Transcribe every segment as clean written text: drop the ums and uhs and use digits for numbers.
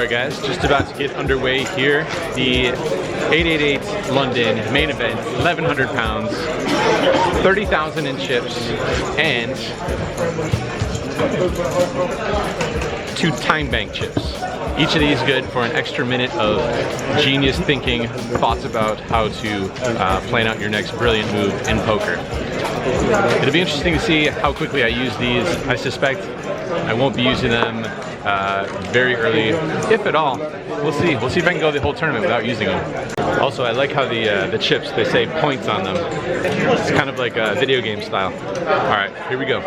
Alright guys, just about to get underway here. The 888 London main event, 1,100 pounds, 30,000 in chips, and 2 time bank chips. Each of these good for an extra minute of genius thinking, thoughts about how to plan out your next brilliant move in poker. It'll be interesting to see how quickly I use these. I suspect I won't be using them very early, if at all. We'll see. We'll see if I can go the whole tournament without using them. Also, I like how the chips, they say points on them. It's kind of like a video game style. All right, here we go.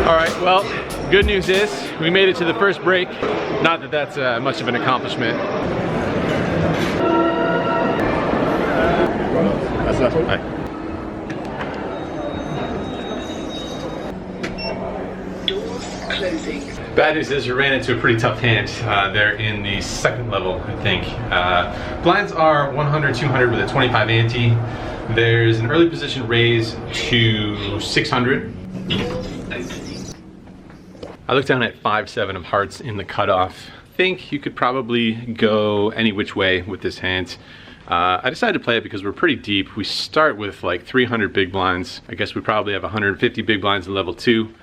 Alright, well, good news is we made it to the first break. Not that that's much of an accomplishment. Hi. Bad news is we ran into a pretty tough hand. They're in the second level, I think. Blinds are 100, 200 with a 25 ante. There's an early position raise to 600. I looked down at 5-7 of hearts in the cutoff. I think you could probably go any which way with this hand. I decided to play it because we're pretty deep. We start with like 300 big blinds. I guess we probably have 150 big blinds in level 2.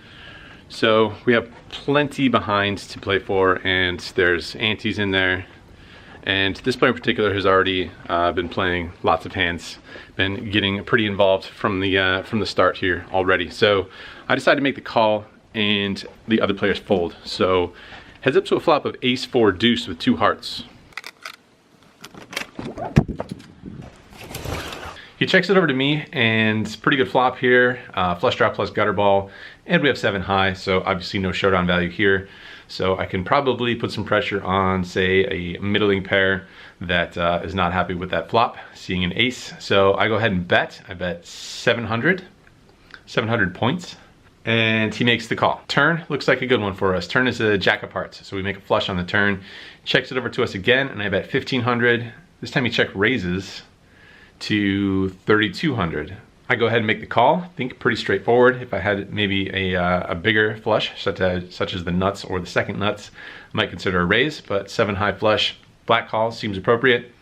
So we have plenty behind to play for, and there's antes in there. And this player in particular has already been playing lots of hands, been getting pretty involved from the start here already. So I decided to make the call, and the other players fold. So heads up to a flop of ace-4 deuce with 2 hearts. He checks it over to me, and pretty good flop here. Flush draw plus gutter ball, and we have 7 high, so obviously no showdown value here. So I can probably put some pressure on, say, a middling pair that is not happy with that flop, seeing an ace. So I go ahead and bet. I bet 700 points. And he makes the call. Turn looks like a good one for us. Turn is a jack of hearts, so we make a flush on the turn. Checks it over to us again, and I bet 1,500. This time he check raises to 3,200. I go ahead and make the call. I think pretty straightforward. If I had maybe a bigger flush, such as the nuts or the second nuts, I might consider a raise, but 7 high flush, black call seems appropriate.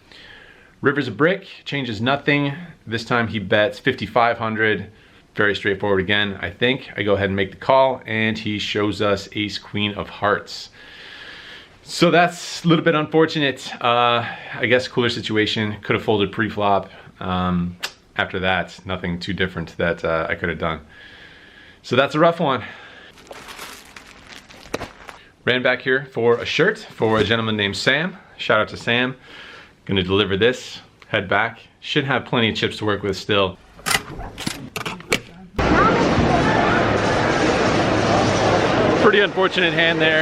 River's a brick, changes nothing. This time he bets 5,500. Very straightforward again, I think. I go ahead and make the call, and he shows us ace queen of hearts. So that's a little bit unfortunate. I guess cooler situation. Could have folded pre-flop. After that, nothing too different that I could have done. So that's a rough one. Ran back here for a shirt for a gentleman named Sam. Shout out to Sam. Gonna deliver this, head back. Should have plenty of chips to work with still. Pretty unfortunate hand there.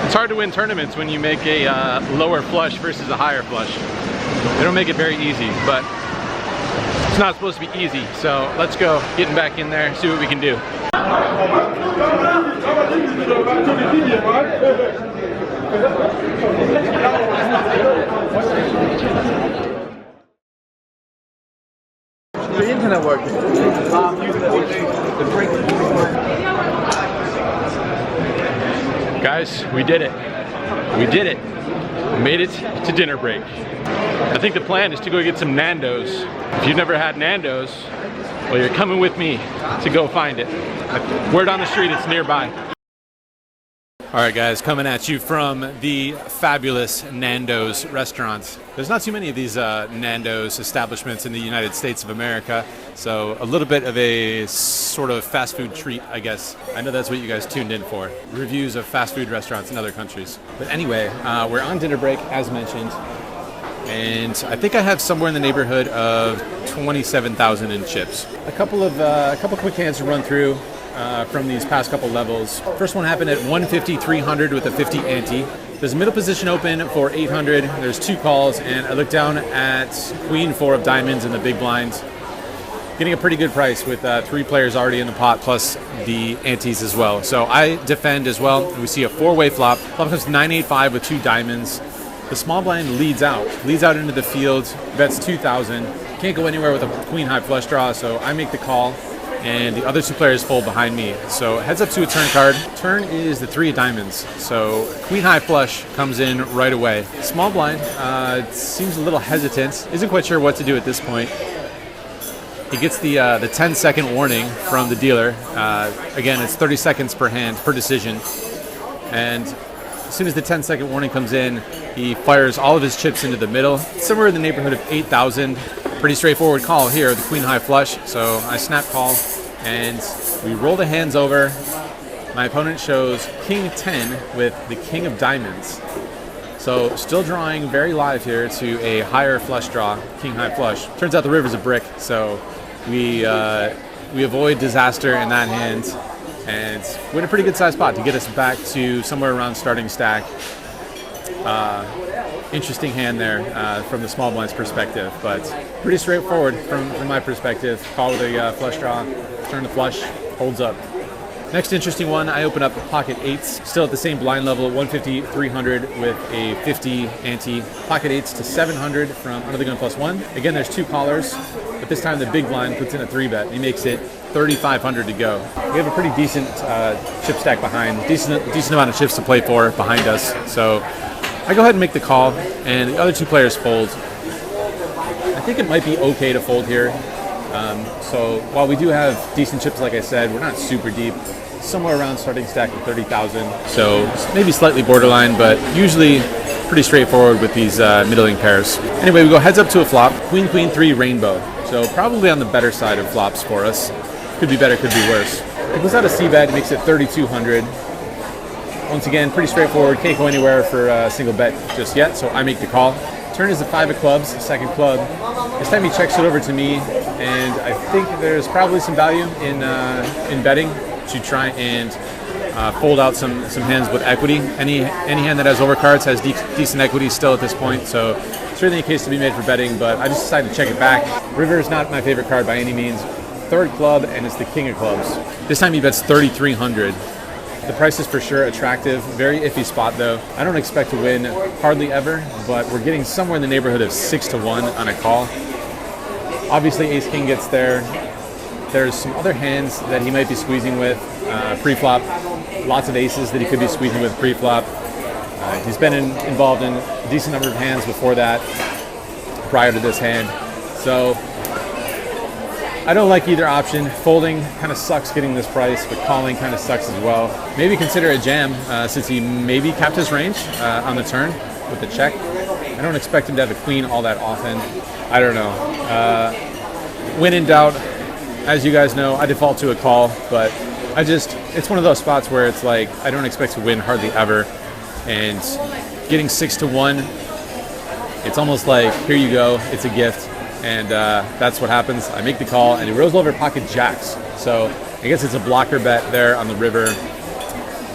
It's hard to win tournaments when you make a lower flush versus a higher flush. They don't make it very easy, but it's not supposed to be easy. So let's go, getting back in there, see what we can do. The internet working. Guys, we did it. We did it. We made it to dinner break. I think the plan is to go get some Nando's. If you've never had Nando's, well, you're coming with me to go find it. Word on the street, it's nearby. All right, guys, coming at you from the fabulous Nando's restaurant. There's not too many of these Nando's establishments in the United States of America, so a little bit of a sort of fast food treat, I guess. I know that's what you guys tuned in for, reviews of fast food restaurants in other countries. But anyway, we're on dinner break, as mentioned, and I think I have somewhere in the neighborhood of 27,000 in chips. A couple quick hands to run through. From these past couple levels. First one happened at 150, 300 with a 50 ante. There's a middle position open for 800. There's 2 calls, and I look down at Queen 4 of diamonds in the big blinds. getting a pretty good price with 3 players already in the pot plus the antes as well. So I defend as well. And we see a 4-way flop. Flop comes 9-8-5 with 2 diamonds. The small blind leads out into the field, bets 2,000. Can't go anywhere with a queen high flush draw, so I make the call, and the other 2 players fold behind me. So heads up to a turn card. Turn is the 3 of diamonds, so queen high flush comes in right away. Small blind seems a little hesitant, isn't quite sure what to do at this point. He gets the 10-second warning from the dealer. Again, it's 30 seconds per hand, per decision. And as soon as the 10-second warning comes in, he fires all of his chips into the middle, somewhere in the neighborhood of 8,000. Pretty straightforward call here, the queen high flush. So I snap call, and we roll the hands over. My opponent shows king 10 with the king of diamonds. So still drawing very live here to a higher flush draw, king high flush. Turns out the river's a brick, so we avoid disaster in that hand, and we're in a pretty good sized pot to get us back to somewhere around starting stack. Interesting hand there from the small blind's perspective, but pretty straightforward from my perspective. Call with a flush draw, turn the flush, holds up. Next interesting one, I open up pocket 8s, still at the same blind level, 150, 300 with a 50 ante. Pocket 8s to 700 from under the gun plus 1. Again, there's 2 callers, but this time the big blind puts in a 3-bet. He makes it 3,500 to go. We have a pretty decent chip stack behind, decent amount of chips to play for behind us. So I go ahead and make the call, and the other 2 players fold. I think it might be okay to fold here. So while we do have decent chips, like I said, we're not super deep. Somewhere around starting stack of 30,000. So maybe slightly borderline, but usually pretty straightforward with these middling pairs. Anyway, we go heads up to a flop. Queen, queen, 3, rainbow. So probably on the better side of flops for us. Could be better, could be worse. It goes out a C-bet, makes it 3,200. Once again, pretty straightforward. Can't go anywhere for a single bet just yet, so I make the call. Turn is the 5 of clubs, second club. This time he checks it over to me, and I think there's probably some value in betting to try and fold out some hands with equity. Any hand that has overcards has decent equity still at this point, so certainly a case to be made for betting, but I just decided to check it back. River is not my favorite card by any means. 3rd club, and it's the king of clubs. This time he bets 3,300. The price is for sure attractive. Very iffy spot though. I don't expect to win hardly ever, but we're getting somewhere in the neighborhood of 6-1 on a call. Obviously ace king gets there. There's some other hands that he might be squeezing with pre-flop. Lots of aces that he could be squeezing with pre-flop. He's been involved in a decent number of hands before that, prior to this hand. So I don't like either option. Folding kind of sucks getting this price, but calling kind of sucks as well. Maybe consider a jam since he maybe capped his range on the turn with the check. I don't expect him to have a queen all that often. I don't know. When in doubt, as you guys know, I default to a call, but it's one of those spots where it's like I don't expect to win hardly ever, and getting 6-1, it's almost like here you go, it's a gift. And that's what happens. I make the call, and he rolls over pocket jacks. So I guess it's a blocker bet there on the river.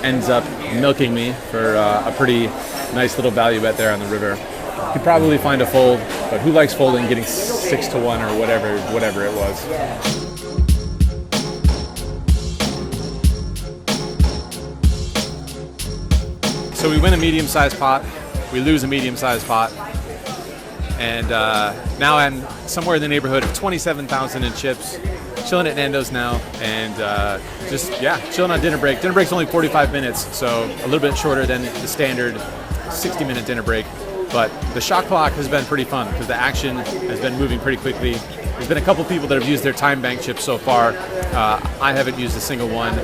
Ends up milking me for a pretty nice little value bet there on the river. Could probably find a fold, but who likes folding, getting 6-1 or whatever it was. So we win a medium-sized pot. We lose a medium-sized pot. And now I'm somewhere in the neighborhood of 27,000 in chips. Chilling at Nando's now, and chilling on dinner break. Dinner break's only 45 minutes, so a little bit shorter than the standard 60-minute dinner break. But the shot clock has been pretty fun because the action has been moving pretty quickly. There's been a couple people that have used their time bank chips so far. I haven't used a single one,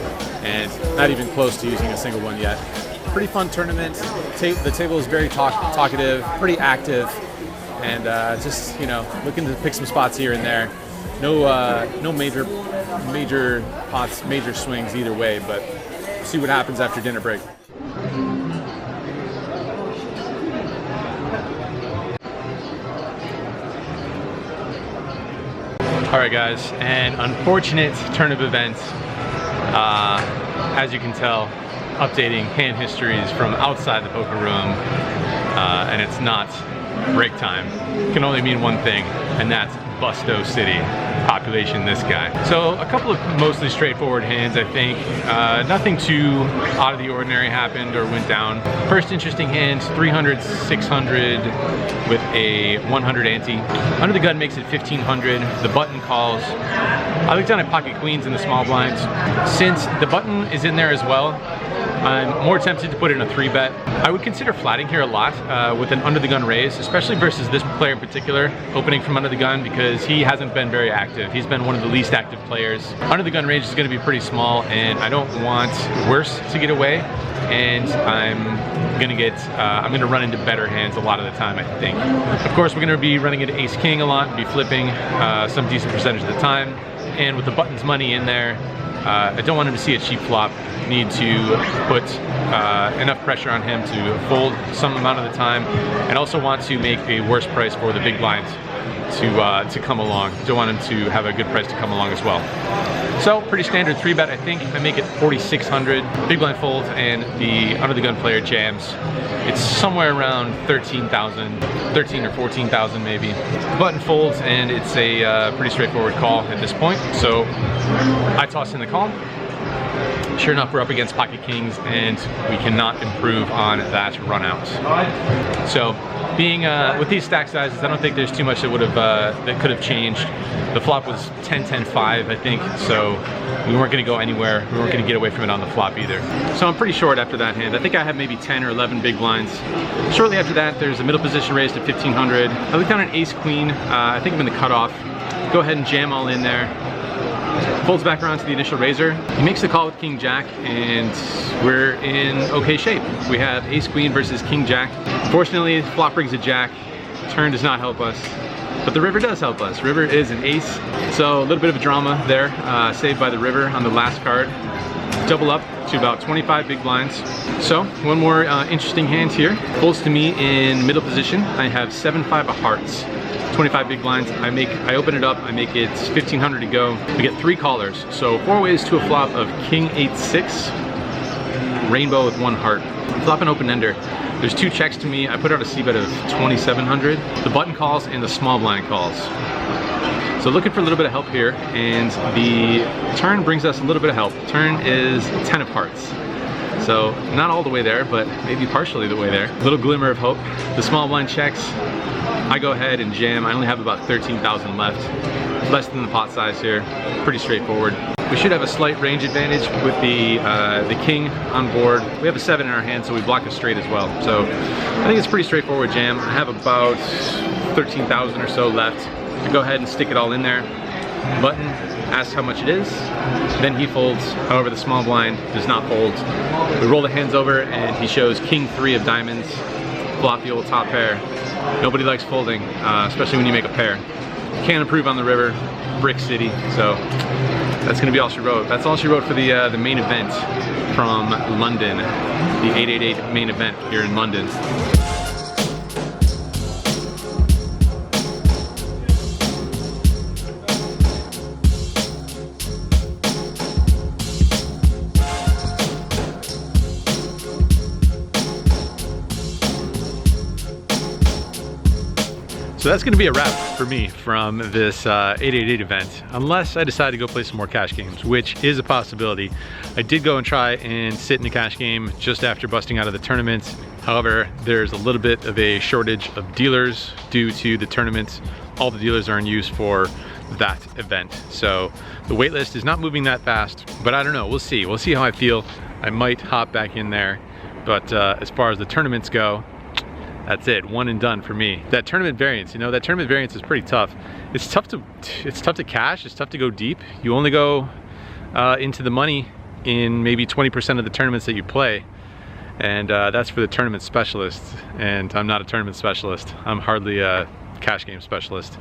and not even close to using a single one yet. Pretty fun tournament. The table is very talkative, pretty active. And just looking to pick some spots here and there. No major pots, major swings either way, but see what happens after dinner break. All right, guys, an unfortunate turn of events. As you can tell, updating hand histories from outside the poker room, and it's not break time can only mean one thing, and that's Busto City. Population, this guy. So a couple of mostly straightforward hands, I think. Nothing too out of the ordinary happened or went down. First interesting hand, 300, 600 with a 100 ante. Under the gun makes it 1500. The button calls. I looked down at pocket queens in the small blinds. Since the button is in there as well, I'm more tempted to put in a 3-bet. I would consider flatting here a lot with an under the gun raise, especially versus this player in particular, opening from under the gun, because he hasn't been very active. He's been one of the least active players. Under the gun range is going to be pretty small, and I don't want worse to get away. And I'm gonna run into better hands a lot of the time, I think. Of course, we're gonna be running into ace king a lot, be flipping some decent percentage of the time. And with the buttons money in there, I don't want him to see a cheap flop. Need to put enough pressure on him to fold some amount of the time, and also want to make a worse price for the big blinds to come along. Don't want him to have a good price to come along as well. So pretty standard 3-bet, I think. I make it 4,600. Big blind folds, and the under the gun player jams. It's somewhere around 13,000, 13 or 14,000 maybe. Button folds, and it's a pretty straightforward call at this point. So I toss in the call. Sure enough, we're up against pocket kings, and we cannot improve on that run out. So, being with these stack sizes, I don't think there's too much that could have changed. The flop was 10-10-5, I think, so we weren't going to go anywhere. We weren't going to get away from it on the flop either. So I'm pretty short after that hand. I think I have maybe 10 or 11 big blinds. Shortly after that, there's a middle position raised to 1,500. I look down an ace queen. I think I'm in the cutoff. Go ahead and jam all in there. Folds back around to the initial raiser. He makes the call with king jack, and we're in okay shape. We have ace queen versus king jack. Fortunately, flop brings a jack. Turn does not help us, but the river does help us. River is an ace, so a little bit of a drama there, saved by the river on the last card. Double up to about 25 big blinds. So one more interesting hand here. Folds to me in middle position. I have 7-5 of hearts. 25 big blinds. I open it up, I make it 1,500 to go. We get 3 callers. So 4 ways to a flop of king 8-6, rainbow with 1 heart. Flop an open ender. There's 2 checks to me. I put out a c-bet of 2,700. The button calls and the small blind calls. So looking for a little bit of help here, and the turn brings us a little bit of help. Turn is 10 of hearts. So not all the way there, but maybe partially the way there. A little glimmer of hope. The small blind checks. I go ahead and jam. I only have about 13,000 left. Less than the pot size here. Pretty straightforward. We should have a slight range advantage with the king on board. We have a 7 in our hand, so we block a straight as well. So I think it's pretty straightforward jam. I have about 13,000 or so left. I go ahead and stick it all in there. Button asks how much it is. Then he folds. However, the small blind does not fold. We roll the hands over, and he shows king 3 of diamonds. Flop the old top pair. Nobody likes folding, especially when you make a pair. Can't improve on the river, brick city. So that's gonna be all she wrote. That's all she wrote for the main event from London, the 888 main event here in London. So that's gonna be a wrap for me from this 888 event, unless I decide to go play some more cash games, which is a possibility. I did go and try and sit in a cash game just after busting out of the tournament. However, there's a little bit of a shortage of dealers due to the tournament. All the dealers are in use for that event. So the wait list is not moving that fast, but I don't know, we'll see. We'll see how I feel. I might hop back in there, but as far as the tournaments go, that's it, one and done for me. That tournament variance, you know, that tournament variance is pretty tough. It's tough to cash, it's tough to go deep. You only go into the money in maybe 20% of the tournaments that you play. And that's for the tournament specialist. And I'm not a tournament specialist. I'm hardly a cash game specialist.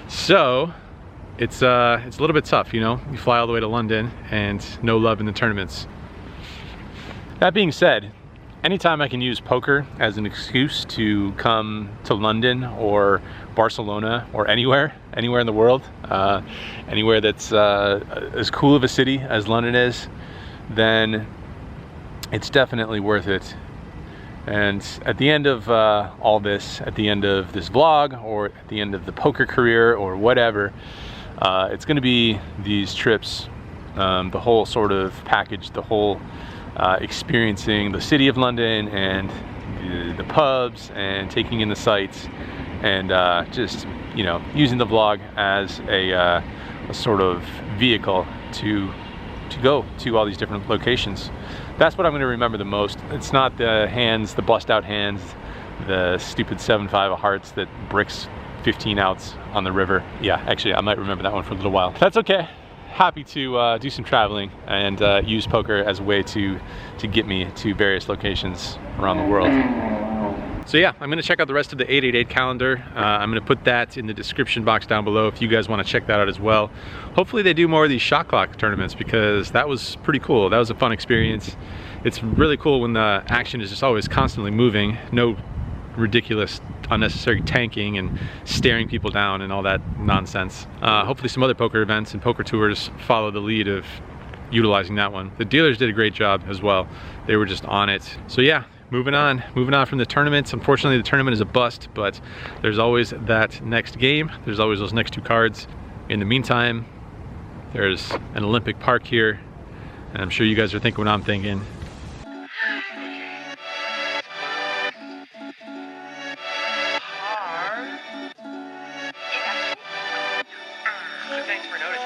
So it's a little bit tough, you know? You fly all the way to London and no love in the tournaments. That being said, anytime I can use poker as an excuse to come to London or Barcelona or anywhere in the world, anywhere that's as cool of a city as London is, then it's definitely worth it And at the end of all this, at the end of this vlog, or at the end of the poker career, or whatever, it's going to be these trips, the whole sort of package, the whole experiencing the city of London and the pubs and taking in the sights, and just, you know, using the vlog as a sort of vehicle to go to all these different locations. That's what I'm going to remember the most. It's not the hands, the bust out hands, the stupid 7-5 of hearts that bricks 15 outs on the river. Yeah, actually I might remember that one for a little while. That's okay. Happy to do some traveling and use poker as a way to get me to various locations around the world. So yeah, I'm gonna check out the rest of the 888 calendar. I'm gonna put that in the description box down below if you guys wanna check that out as well. Hopefully they do more of these shot clock tournaments, because that was pretty cool. That was a fun experience. It's really cool when the action is just always constantly moving. No ridiculous, unnecessary tanking and staring people down and all that nonsense. Hopefully some other poker events and poker tours follow the lead of utilizing that one. The dealers did a great job as well. They were just on it. So yeah, moving on from the tournaments. Unfortunately, the tournament is a bust, but there's always that next game. There's always those next two cards. In the meantime, there's an Olympic Park here, and I'm sure you guys are thinking what I'm thinking. Thanks for noticing.